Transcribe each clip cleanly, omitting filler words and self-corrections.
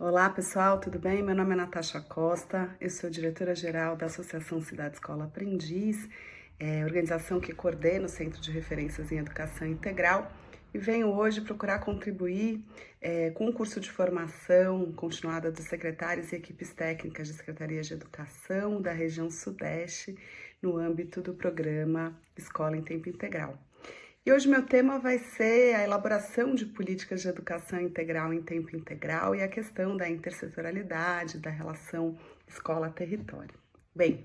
Olá pessoal, tudo bem? Meu nome é Natasha Costa, eu sou diretora-geral da Associação Cidade Escola Aprendiz, organização que coordena o Centro de Referências em Educação Integral, e venho hoje procurar contribuir com um curso de formação continuada dos secretários e equipes técnicas de secretarias de educação da região Sudeste, no âmbito do programa Escola em Tempo Integral. E hoje meu tema vai ser a elaboração de políticas de educação integral em tempo integral e a questão da intersetorialidade, da relação escola-território. Bem,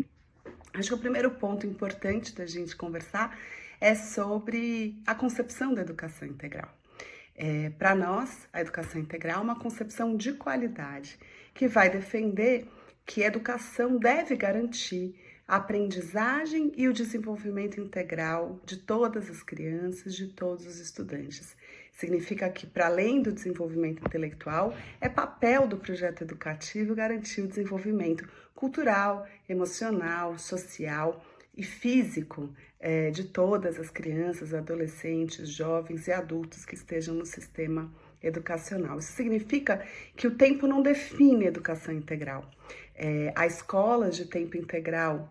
acho que o primeiro ponto importante da gente conversar é sobre a concepção da educação integral. Para nós, a educação integral é uma concepção de qualidade que vai defender que a educação deve garantir a aprendizagem e o desenvolvimento integral de todas as crianças, de todos os estudantes. Significa que, para além do desenvolvimento intelectual, é papel do projeto educativo garantir o desenvolvimento cultural, emocional, social e físico de todas as crianças, adolescentes, jovens e adultos que estejam no sistema educacional. Isso significa que o tempo não define educação integral. Há escolas de tempo integral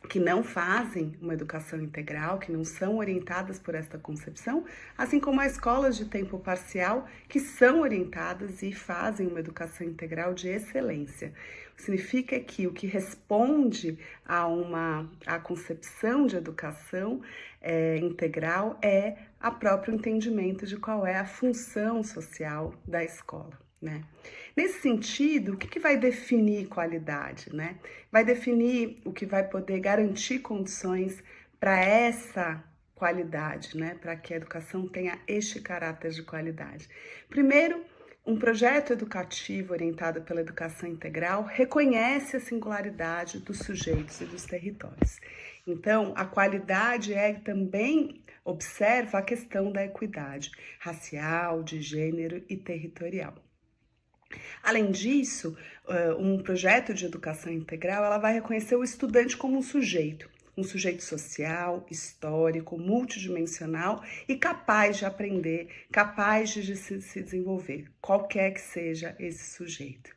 que não fazem uma educação integral, que não são orientadas por esta concepção, assim como há escolas de tempo parcial que são orientadas e fazem uma educação integral de excelência. Significa que o que responde à concepção de educação integral é o próprio entendimento de qual é a função social da escola. Né? Nesse sentido, o que vai definir qualidade? Né? Vai definir o que vai poder garantir condições para essa qualidade, né? Para que a educação tenha este caráter de qualidade. Primeiro, um projeto educativo orientado pela educação integral reconhece a singularidade dos sujeitos e dos territórios. Então, a qualidade também observa a questão da equidade racial, de gênero e territorial. Além disso, um projeto de educação integral, ela vai reconhecer o estudante como um sujeito social, histórico, multidimensional e capaz de aprender, capaz de se desenvolver, qualquer que seja esse sujeito.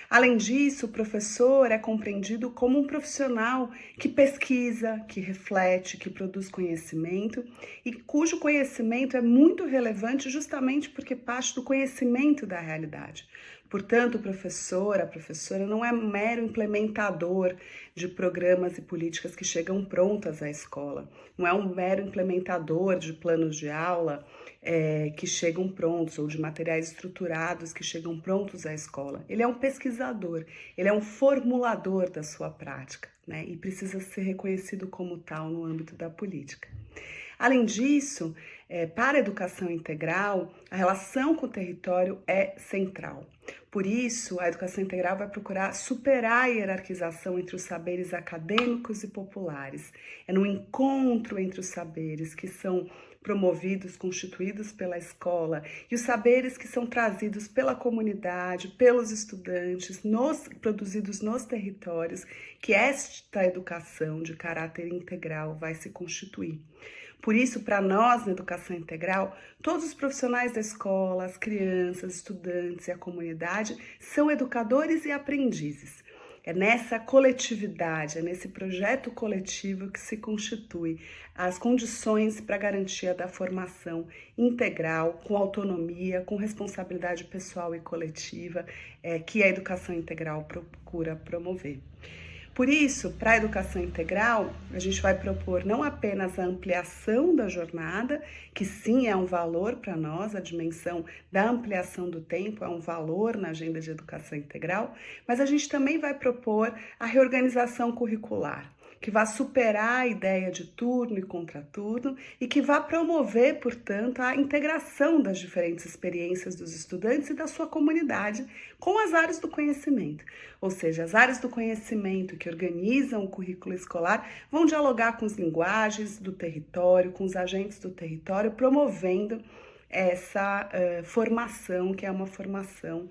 Além disso, o professor é compreendido como um profissional que pesquisa, que reflete, que produz conhecimento e cujo conhecimento é muito relevante justamente porque parte do conhecimento da realidade. Portanto, o professor, a professora não é um mero implementador de programas e políticas que chegam prontas à escola, não é um mero implementador de planos de aula que chegam prontos ou de materiais estruturados que chegam prontos à escola. Ele é um pesquisador, ele é um formulador da sua prática, né? E precisa ser reconhecido como tal no âmbito da política. Além disso, para a educação integral, a relação com o território é central. Por isso, a educação integral vai procurar superar a hierarquização entre os saberes acadêmicos e populares. É no encontro entre os saberes que são promovidos, constituídos pela escola, e os saberes que são trazidos pela comunidade, pelos estudantes, produzidos nos territórios, que esta educação de caráter integral vai se constituir. Por isso, para nós, na educação integral, todos os profissionais da escola, as crianças, estudantes e a comunidade são educadores e aprendizes. É nessa coletividade, é nesse projeto coletivo que se constitui as condições para a garantia da formação integral, com autonomia, com responsabilidade pessoal e coletiva, que a educação integral procura promover. Por isso, para a educação integral, a gente vai propor não apenas a ampliação da jornada, que sim é um valor para nós, a dimensão da ampliação do tempo é um valor na agenda de educação integral, mas a gente também vai propor a reorganização curricular, que vai superar a ideia de turno e contraturno e que vai promover, portanto, a integração das diferentes experiências dos estudantes e da sua comunidade com as áreas do conhecimento. Ou seja, as áreas do conhecimento que organizam o currículo escolar vão dialogar com as linguagens do território, com os agentes do território, promovendo essa formação, que é uma formação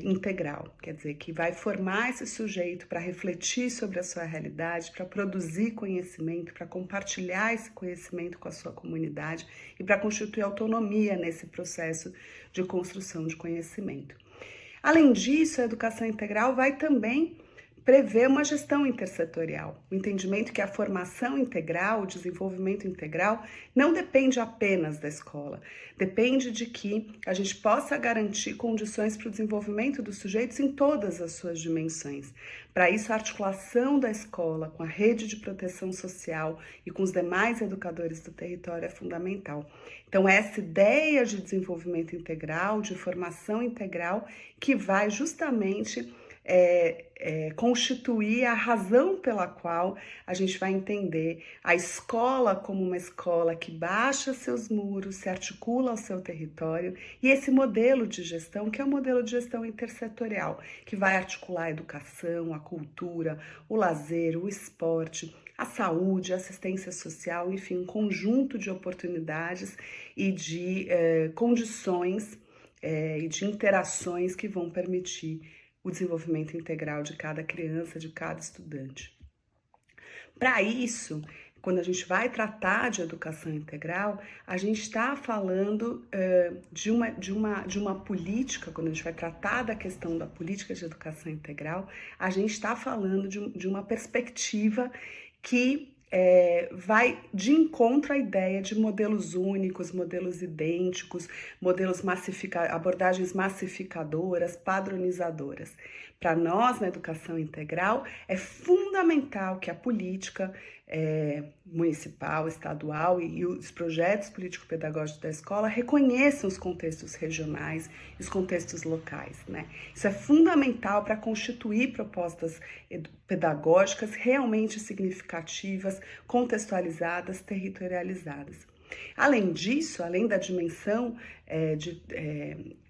integral, quer dizer, que vai formar esse sujeito para refletir sobre a sua realidade, para produzir conhecimento, para compartilhar esse conhecimento com a sua comunidade e para constituir autonomia nesse processo de construção de conhecimento. Além disso, a educação integral vai também prever uma gestão intersetorial, o entendimento que a formação integral, o desenvolvimento integral, não depende apenas da escola, depende de que a gente possa garantir condições para o desenvolvimento dos sujeitos em todas as suas dimensões. Para isso, a articulação da escola com a rede de proteção social e com os demais educadores do território é fundamental. Então, essa ideia de desenvolvimento integral, de formação integral, que vai justamente constituir a razão pela qual a gente vai entender a escola como uma escola que baixa seus muros, se articula ao seu território, e esse modelo de gestão, que é o modelo de gestão intersetorial, que vai articular a educação, a cultura, o lazer, o esporte, a saúde, a assistência social, enfim, um conjunto de oportunidades e de condições e de interações que vão permitir o desenvolvimento integral de cada criança, de cada estudante. Para isso, quando a gente vai tratar de educação integral, a gente está falando de uma política, quando a gente vai tratar da questão da política de educação integral, a gente está falando de uma perspectiva que vai de encontro à ideia de modelos únicos, modelos idênticos, abordagens massificadoras, padronizadoras. Para nós, na educação integral, é fundamental que a política municipal, estadual e os projetos político-pedagógicos da escola reconheçam os contextos regionais e os contextos locais, né? Isso é fundamental para constituir propostas pedagógicas realmente significativas, contextualizadas, territorializadas. Além disso, além da dimensão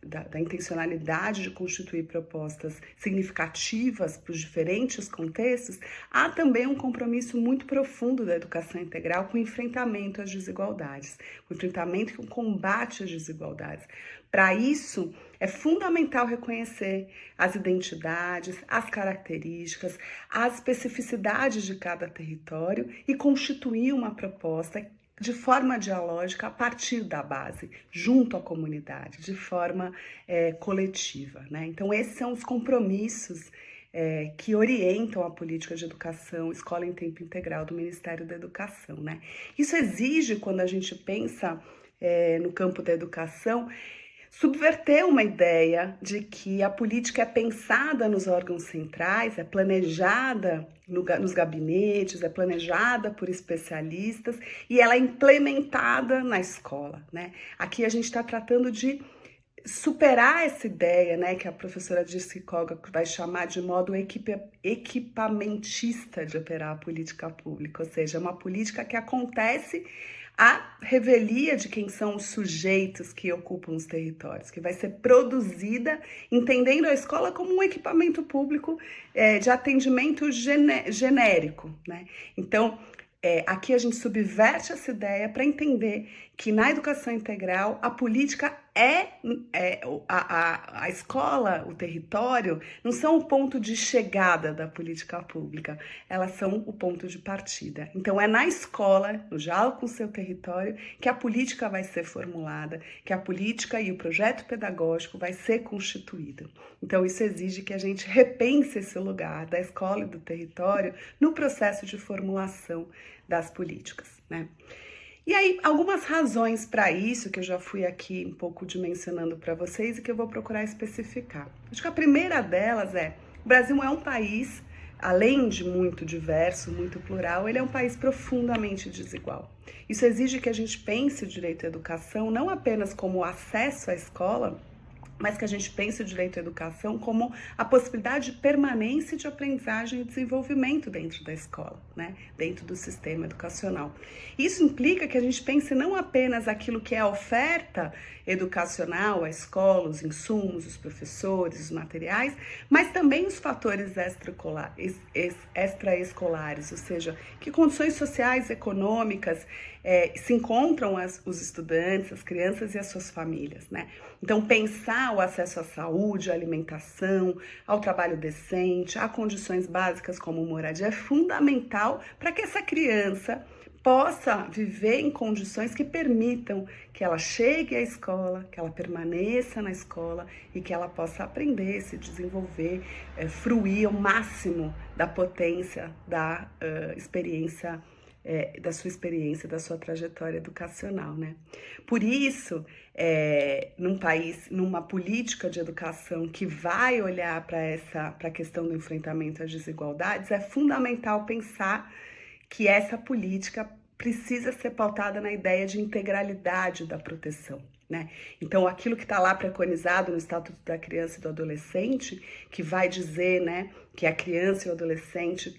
da intencionalidade de constituir propostas significativas para os diferentes contextos, há também um compromisso muito profundo da educação integral com o enfrentamento às desigualdades, com o enfrentamento e com o combate às desigualdades. Para isso, é fundamental reconhecer as identidades, as características, as especificidades de cada território e constituir uma proposta de forma dialógica a partir da base, junto à comunidade, de forma coletiva, né? Então, esses são os compromissos que orientam a política de educação, escola em tempo integral do Ministério da Educação, né? Isso exige, quando a gente pensa no campo da educação, subverter uma ideia de que a política é pensada nos órgãos centrais, é planejada nos gabinetes, é planejada por especialistas e ela é implementada na escola, né? Aqui a gente está tratando de superar essa ideia, né, que a professora Dirce Koga vai chamar de modo equipamentista de operar a política pública, ou seja, uma política que acontece a revelia de quem são os sujeitos que ocupam os territórios, que vai ser produzida entendendo a escola como um equipamento público de atendimento genérico, né? Então, aqui a gente subverte essa ideia para entender que na educação integral a política a escola, o território, não são o ponto de chegada da política pública, elas são o ponto de partida. Então é na escola, no diálogo com o seu território, que a política vai ser formulada, que a política e o projeto pedagógico vai ser constituído. Então isso exige que a gente repense esse lugar da escola e do território no processo de formulação das políticas, né? E aí, algumas razões para isso, que eu já fui aqui um pouco dimensionando para vocês e que eu vou procurar especificar. Acho que a primeira delas o Brasil é um país, além de muito diverso, muito plural, ele é um país profundamente desigual. Isso exige que a gente pense o direito à educação não apenas como acesso à escola, mas que a gente pense o direito à educação como a possibilidade de permanência de aprendizagem e desenvolvimento dentro da escola, né? Dentro do sistema educacional. Isso implica que a gente pense não apenas aquilo que é a oferta educacional, a escola, os insumos, os professores, os materiais, mas também os fatores extraescolares, ou seja, que condições sociais, econômicas se encontram os estudantes, as crianças e as suas famílias, né? Então, pensar o acesso à saúde, à alimentação, ao trabalho decente, a condições básicas como moradia é fundamental para que essa criança possa viver em condições que permitam que ela chegue à escola, que ela permaneça na escola e que ela possa aprender, se desenvolver, fruir ao máximo da potência da experiência, da sua trajetória educacional, né? Por isso, num país, numa política de educação que vai olhar para a questão do enfrentamento às desigualdades, é fundamental pensar que essa política precisa ser pautada na ideia de integralidade da proteção, né? Então, aquilo que está lá preconizado no Estatuto da Criança e do Adolescente, que vai dizer, né, que a criança e o adolescente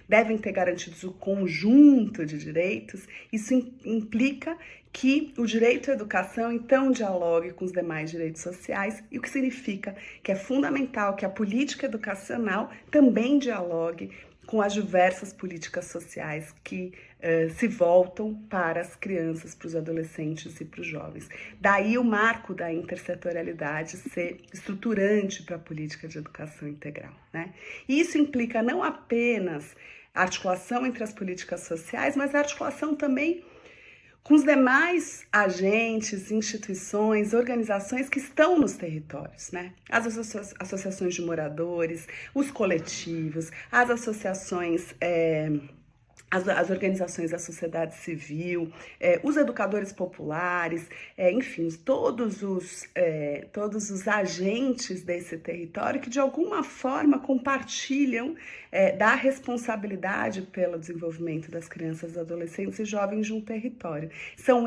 devem ter garantidos o conjunto de direitos, isso implica que o direito à educação, então, dialogue com os demais direitos sociais, e o que significa que é fundamental que a política educacional também dialogue com as diversas políticas sociais que se voltam para as crianças, para os adolescentes e para os jovens. Daí o marco da intersetorialidade ser estruturante para a política de educação integral, né? E isso implica não apenas a articulação entre as políticas sociais, mas a articulação também com os demais agentes, instituições, organizações que estão nos territórios, né? As associações de moradores, os coletivos, as associações, as organizações da sociedade civil, os educadores populares, enfim, todos os agentes desse território que de alguma forma compartilham da responsabilidade pelo desenvolvimento das crianças, adolescentes e jovens de um território. Estão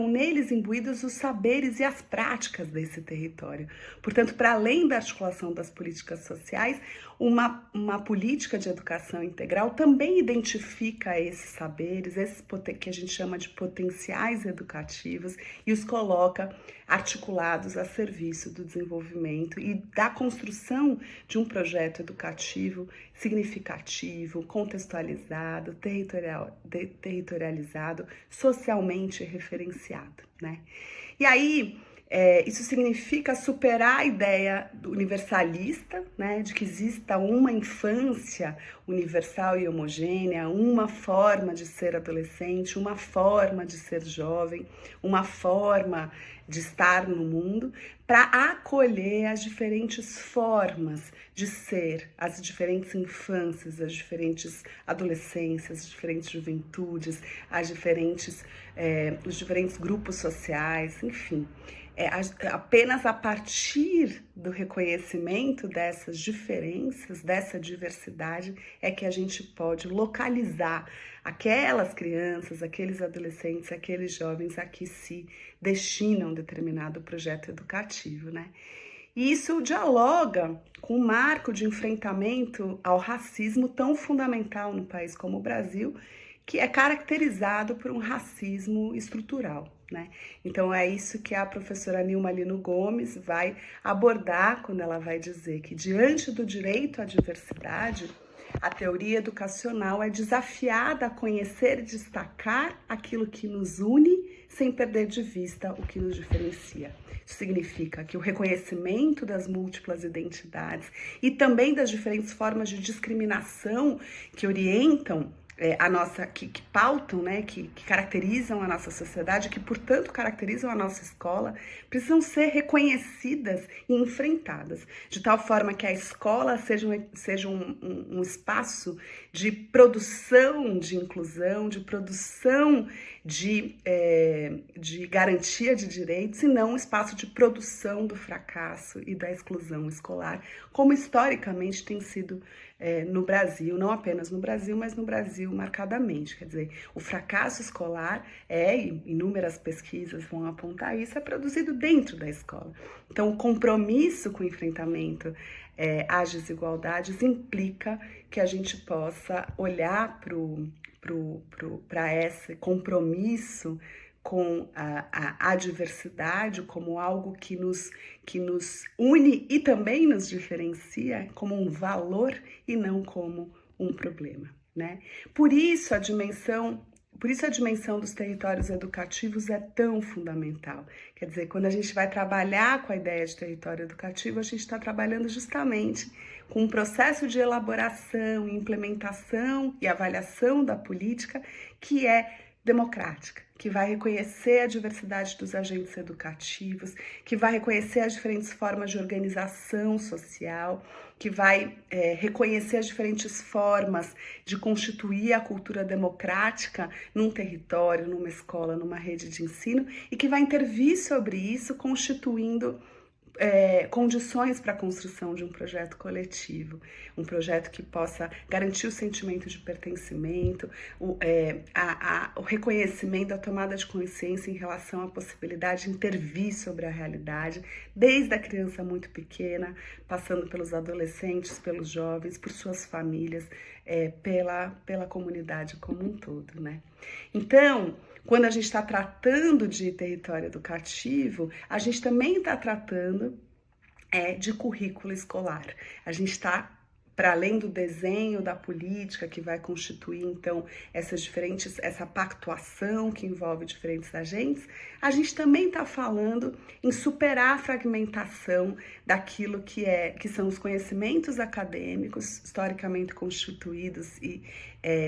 neles imbuídos os saberes e as práticas desse território. Portanto, para além da articulação das políticas sociais, uma política de educação integral também identifica esses saberes, esses que a gente chama de potenciais educativos, e os coloca articulados a serviço do desenvolvimento e da construção de um projeto educativo significativo, contextualizado, territorializado, socialmente referenciado, né? E aí, isso significa superar a ideia universalista, né, de que exista uma infância universal e homogênea, uma forma de ser adolescente, uma forma de ser jovem, uma forma de estar no mundo, para acolher as diferentes formas de ser, as diferentes infâncias, as diferentes adolescências, as diferentes juventudes, os diferentes grupos sociais, enfim. Apenas a partir do reconhecimento dessas diferenças, dessa diversidade, é que a gente pode localizar aquelas crianças, aqueles adolescentes, aqueles jovens a que se destina um determinado projeto educativo, né? E isso dialoga com o marco de enfrentamento ao racismo tão fundamental num país como o Brasil, que é caracterizado por um racismo estrutural, né? Então é isso que a professora Nilma Lino Gomes vai abordar quando ela vai dizer que diante do direito à diversidade, a teoria educacional é desafiada a conhecer e destacar aquilo que nos une sem perder de vista o que nos diferencia. Isso significa que o reconhecimento das múltiplas identidades e também das diferentes formas de discriminação que orientam que pautam, né, que caracterizam a nossa sociedade, que portanto caracterizam a nossa escola, precisam ser reconhecidas e enfrentadas, de tal forma que a escola seja um espaço de produção de inclusão, de produção de garantia de direitos, e não um espaço de produção do fracasso e da exclusão escolar, como historicamente tem sido no Brasil, não apenas no Brasil, mas no Brasil marcadamente. Quer dizer, o fracasso escolar e inúmeras pesquisas vão apontar isso, é produzido dentro da escola. Então, o compromisso com o enfrentamento às desigualdades implica que a gente possa olhar para esse compromisso com a diversidade como algo que nos une e também nos diferencia como um valor e não como um problema, né? Por isso a dimensão dos territórios educativos é tão fundamental. Quer dizer, quando a gente vai trabalhar com a ideia de território educativo, a gente está trabalhando justamente com um processo de elaboração, implementação e avaliação da política que é democrática, que vai reconhecer a diversidade dos agentes educativos, que vai reconhecer as diferentes formas de organização social, que vai reconhecer as diferentes formas de constituir a cultura democrática num território, numa escola, numa rede de ensino, e que vai intervir sobre isso, constituindo condições para a construção de um projeto coletivo, um projeto que possa garantir o sentimento de pertencimento, o reconhecimento, a tomada de consciência em relação à possibilidade de intervir sobre a realidade, desde a criança muito pequena, passando pelos adolescentes, pelos jovens, por suas famílias, pela comunidade como um todo, né? Então, quando a gente está tratando de território educativo, a gente também está tratando de currículo escolar. A gente está, para além do desenho da política que vai constituir, então, essa pactuação que envolve diferentes agentes, a gente também está falando em superar a fragmentação daquilo que são os conhecimentos acadêmicos, historicamente constituídos e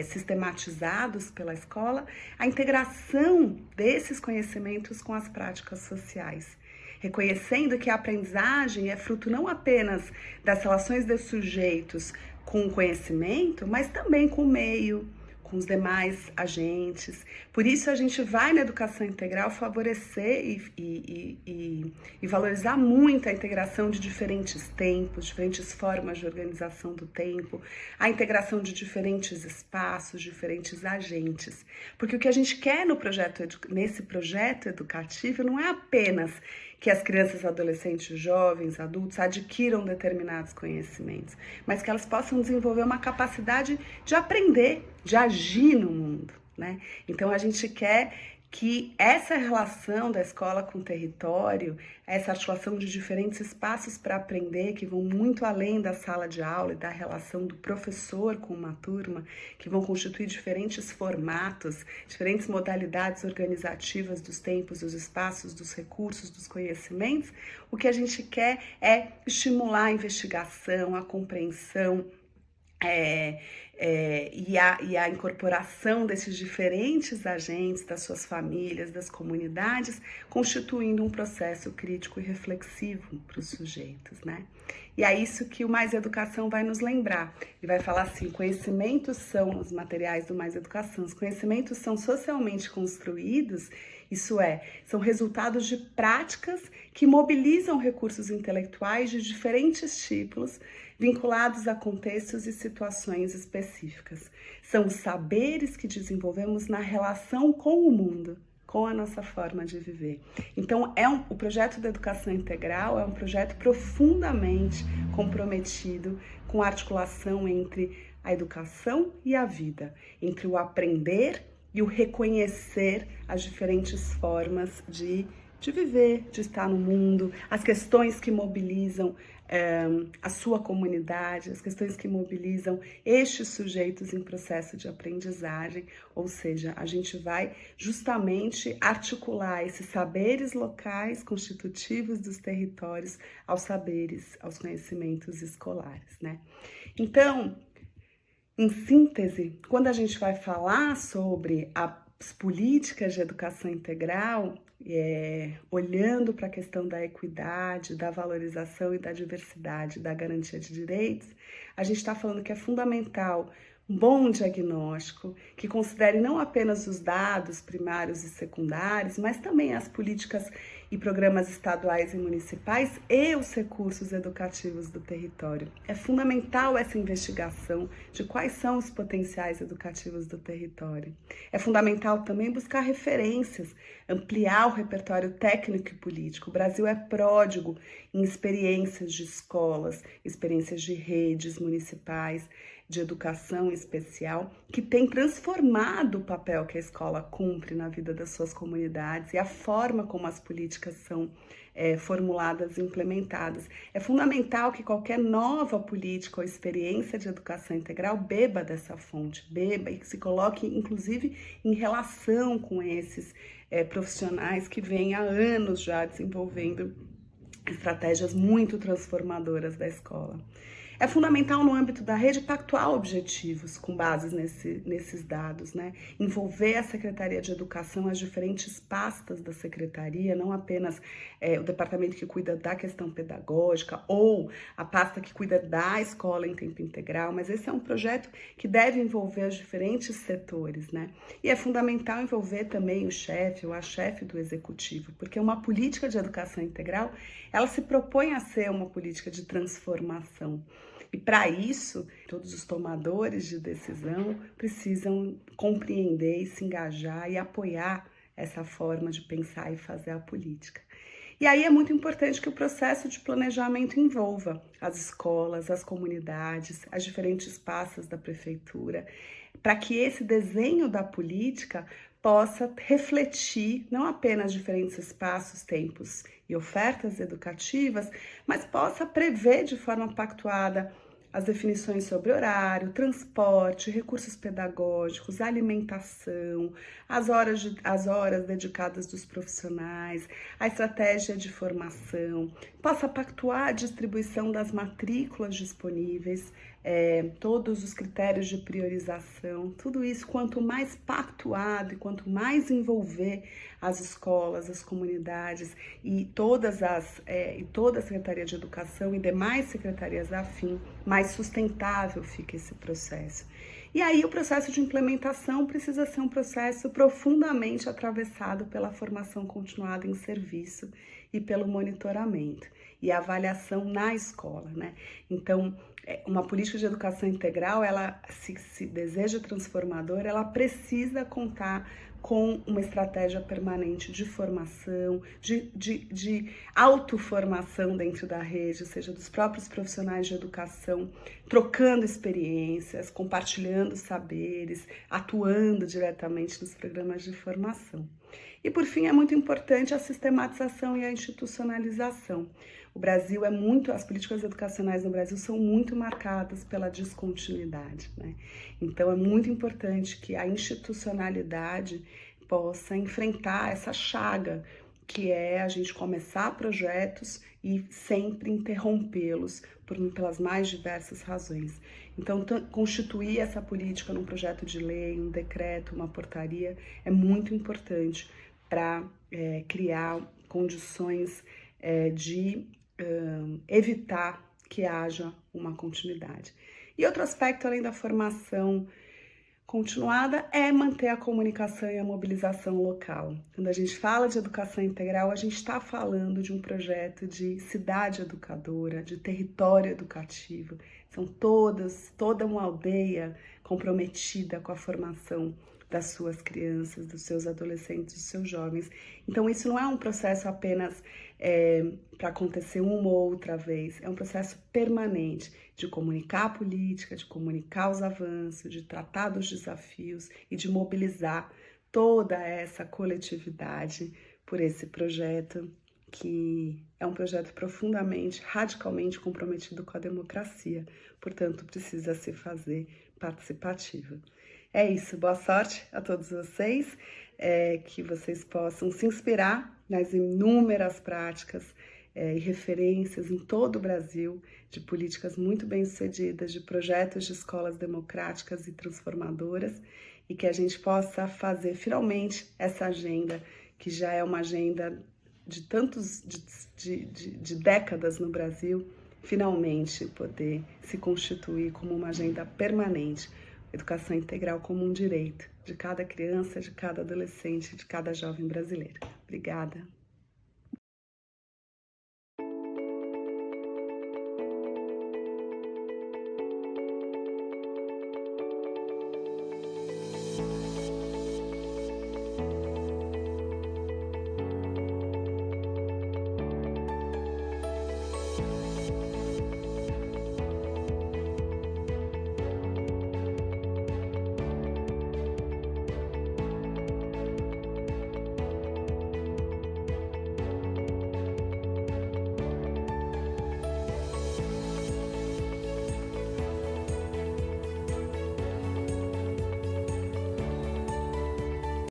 sistematizados pela escola, a integração desses conhecimentos com as práticas sociais, reconhecendo que a aprendizagem é fruto não apenas das relações de sujeitos com o conhecimento, mas também com o meio, com os demais agentes. Por isso a gente vai na educação integral favorecer e valorizar muito a integração de diferentes tempos, diferentes formas de organização do tempo, a integração de diferentes espaços, diferentes agentes. Porque o que a gente quer nesse projeto educativo não é apenas que as crianças, adolescentes, jovens, adultos adquiram determinados conhecimentos, mas que elas possam desenvolver uma capacidade de aprender, de agir no mundo, né? Então a gente quer que essa relação da escola com o território, essa articulação de diferentes espaços para aprender, que vão muito além da sala de aula e da relação do professor com uma turma, que vão constituir diferentes formatos, diferentes modalidades organizativas dos tempos, dos espaços, dos recursos, dos conhecimentos, o que a gente quer é estimular a investigação, a compreensão, e a incorporação desses diferentes agentes, das suas famílias, das comunidades, constituindo um processo crítico e reflexivo para os sujeitos, né? E é isso que o Mais Educação vai nos lembrar. Ele vai falar assim: conhecimentos são os materiais do Mais Educação, os conhecimentos são socialmente construídos, isso é, são resultados de práticas que mobilizam recursos intelectuais de diferentes tipos, vinculados a contextos e situações específicas. São os saberes que desenvolvemos na relação com o mundo, com a nossa forma de viver. Então, o projeto da educação integral é um projeto profundamente comprometido com a articulação entre a educação e a vida, entre o aprender e o reconhecer as diferentes formas de viver, de estar no mundo, as questões que mobilizam a sua comunidade, as questões que mobilizam estes sujeitos em processo de aprendizagem, ou seja, a gente vai justamente articular esses saberes locais constitutivos dos territórios aos saberes, aos conhecimentos escolares, né? Então, em síntese, quando a gente vai falar sobre as políticas de educação integral, olhando para a questão da equidade, da valorização e da diversidade, da garantia de direitos, a gente está falando que é fundamental um bom diagnóstico, que considere não apenas os dados primários e secundários, mas também as políticas e programas estaduais e municipais e os recursos educativos do território. É fundamental essa investigação de quais são os potenciais educativos do território. É fundamental também buscar referências, ampliar o repertório técnico e político. O Brasil é pródigo em experiências de escolas, experiências de redes municipais, de educação especial, que tem transformado o papel que a escola cumpre na vida das suas comunidades e a forma como as políticas são formuladas e implementadas. É fundamental que qualquer nova política ou experiência de educação integral beba dessa fonte, beba e que se coloque, inclusive, em relação com esses profissionais que vêm há anos já desenvolvendo estratégias muito transformadoras da escola. É fundamental no âmbito da rede pactuar objetivos com base nesses dados, né? Envolver a Secretaria de Educação, as diferentes pastas da Secretaria, não apenas o departamento que cuida da questão pedagógica ou a pasta que cuida da escola em tempo integral, mas esse é um projeto que deve envolver os diferentes setores, né? E é fundamental envolver também o chefe ou a chefe do executivo, porque uma política de educação integral, ela se propõe a ser uma política de transformação. E para isso, todos os tomadores de decisão precisam compreender e se engajar e apoiar essa forma de pensar e fazer a política. E aí é muito importante que o processo de planejamento envolva as escolas, as comunidades, as diferentes pastas da prefeitura, para que esse desenho da política possa refletir não apenas diferentes espaços, tempos e ofertas educativas, mas possa prever de forma pactuada as definições sobre horário, transporte, recursos pedagógicos, alimentação, as horas dedicadas dos profissionais, a estratégia de formação, possa pactuar a distribuição das matrículas disponíveis, todos os critérios de priorização, tudo isso, quanto mais pactuado e quanto mais envolver as escolas, as comunidades e toda a Secretaria de Educação e demais secretarias afim, mais sustentável fica esse processo. E aí o processo de implementação precisa ser um processo profundamente atravessado pela formação continuada em serviço e pelo monitoramento e avaliação na escola, né? Então, uma política de educação integral, ela se deseja transformadora, ela precisa contar com uma estratégia permanente de formação, de autoformação dentro da rede, ou seja, dos próprios profissionais de educação, trocando experiências, compartilhando saberes, atuando diretamente nos programas de formação. E, por fim, é muito importante a sistematização e a institucionalização. O Brasil as políticas educacionais no Brasil são muito marcadas pela descontinuidade, né? Então, é muito importante que a institucionalidade possa enfrentar essa chaga, que é a gente começar projetos e sempre interrompê-los pelas mais diversas razões. Então, constituir essa política num projeto de lei, um decreto, uma portaria, é muito importante para criar condições de evitar que haja uma continuidade. E outro aspecto, além da formação continuada, é manter a comunicação e a mobilização local. Quando a gente fala de educação integral, a gente está falando de um projeto de cidade educadora, de território educativo. São toda uma aldeia comprometida com a formação das suas crianças, dos seus adolescentes, dos seus jovens. Então, isso não é um processo apenas para acontecer uma ou outra vez, é um processo permanente de comunicar a política, de comunicar os avanços, de tratar dos desafios e de mobilizar toda essa coletividade por esse projeto, que é um projeto profundamente, radicalmente comprometido com a democracia, portanto, precisa se fazer participativo. É isso, boa sorte a todos vocês, que vocês possam se inspirar nas inúmeras práticas e referências em todo o Brasil de políticas muito bem-sucedidas, de projetos de escolas democráticas e transformadoras, e que a gente possa fazer finalmente essa agenda, que já é uma agenda de de décadas no Brasil, finalmente poder se constituir como uma agenda permanente. Educação integral como um direito de cada criança, de cada adolescente, de cada jovem brasileiro. Obrigada.